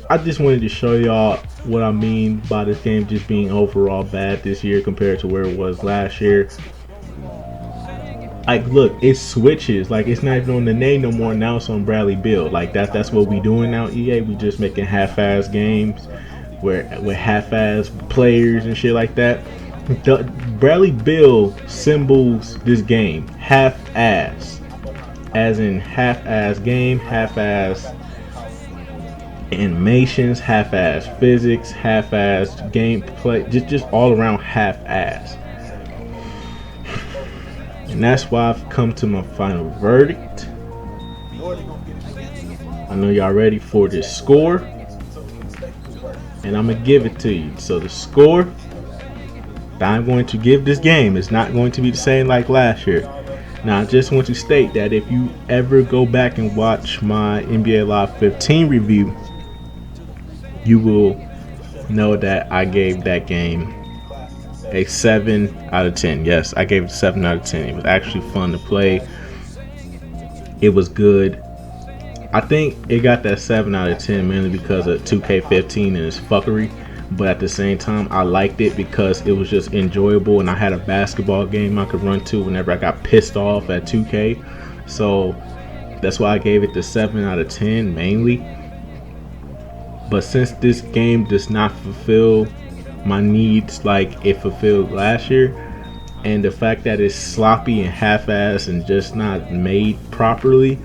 I just wanted to show y'all what I mean by this game just being overall bad this year compared to where it was last year. Like, look, it switches. Like, it's not even on Nene no more. Now it's on Bradley Beal. Like, that's what we doing now, EA. We just making half-ass games with half-ass players and shit like that. Bradley Beal symbols this game. Half-ass. As in half-ass game, half-ass animations, half-ass physics, half-ass gameplay, just all around half-ass. And that's why I've come to my final verdict. I know y'all ready for this score, and I'm gonna give it to you. So the score that I'm going to give this game is not going to be the same like last year. Now, I just want to state that if you ever go back and watch my NBA Live 15 review, you will know that I gave that game a 7 out of 10. Yes, I gave it a 7 out of 10. It was actually fun to play. It was good. I think it got that 7 out of 10 mainly because of 2K15 and its fuckery. But at the same time, I liked it because it was just enjoyable, and I had a basketball game I could run to whenever I got pissed off at 2K. So that's why I gave it the 7 out of 10 mainly. But since this game does not fulfill my needs like it fulfilled last year, and the fact that it's sloppy and half-assed and just not made properly,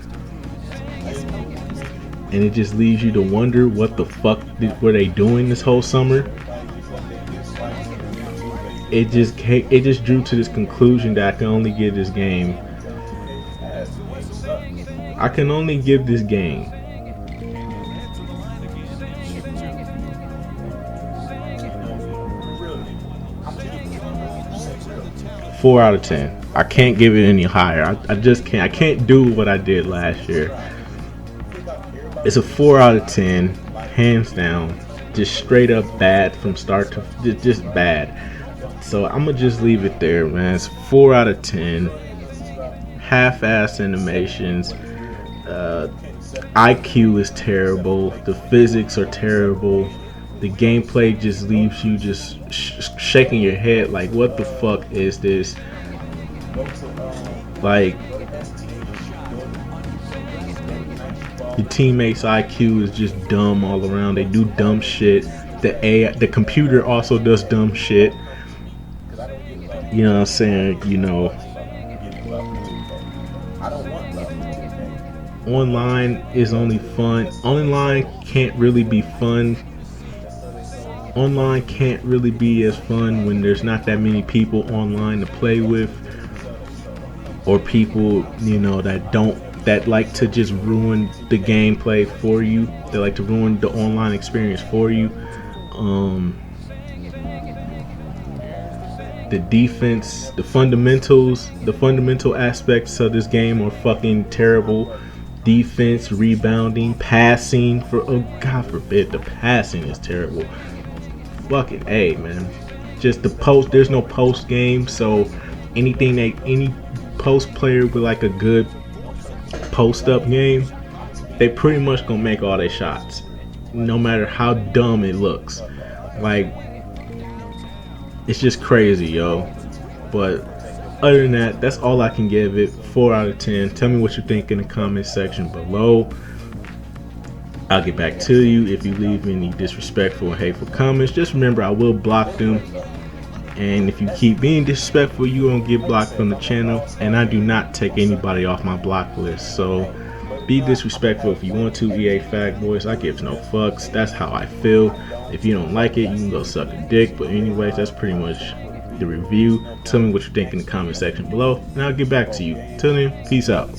and it just leaves you to wonder what the fuck were they doing this whole summer. It just drew to this conclusion that I can only give this game. I can only give this game 4 out of 10. I can't give it any higher. I just can't. I can't do what I did last year. It's a 4 out of 10, hands down. Just straight up bad from start to just bad. So I'm gonna just leave it there, man. It's 4 out of 10. Half-ass animations. IQ is terrible. The physics are terrible. The gameplay just leaves you just shaking your head like, what the fuck is this? Like, your teammates' IQ is just dumb all around. They do dumb shit. The computer also does dumb shit. You know what I'm saying? You know, online is only fun. Online can't really be fun. Online can't really be as fun when there's not that many people online to play with, or people, you know, that like to just ruin the gameplay for you. They like to ruin the online experience for you. The defense, the fundamental aspects of this game are fucking terrible. Defense, rebounding, passing, oh God forbid, the passing is terrible. Fucking A, man. Just the post, there's no post game, so any post player with like a good post up game, they pretty much gonna make all their shots, no matter how dumb it looks. Like, it's just crazy, yo. But other than that, that's all I can give it. 4 out of 10. Tell me what you think in the comment section below. I'll get back to you if you leave any disrespectful or hateful comments. Just remember, I will block them. And if you keep being disrespectful, you won't get blocked from the channel. And I do not take anybody off my block list. So be disrespectful if you want to, EA Fag Boys. I give no fucks. That's how I feel. If you don't like it, you can go suck a dick. But anyways, that's pretty much the review. Tell me what you think in the comment section below, and I'll get back to you. Till then, peace out.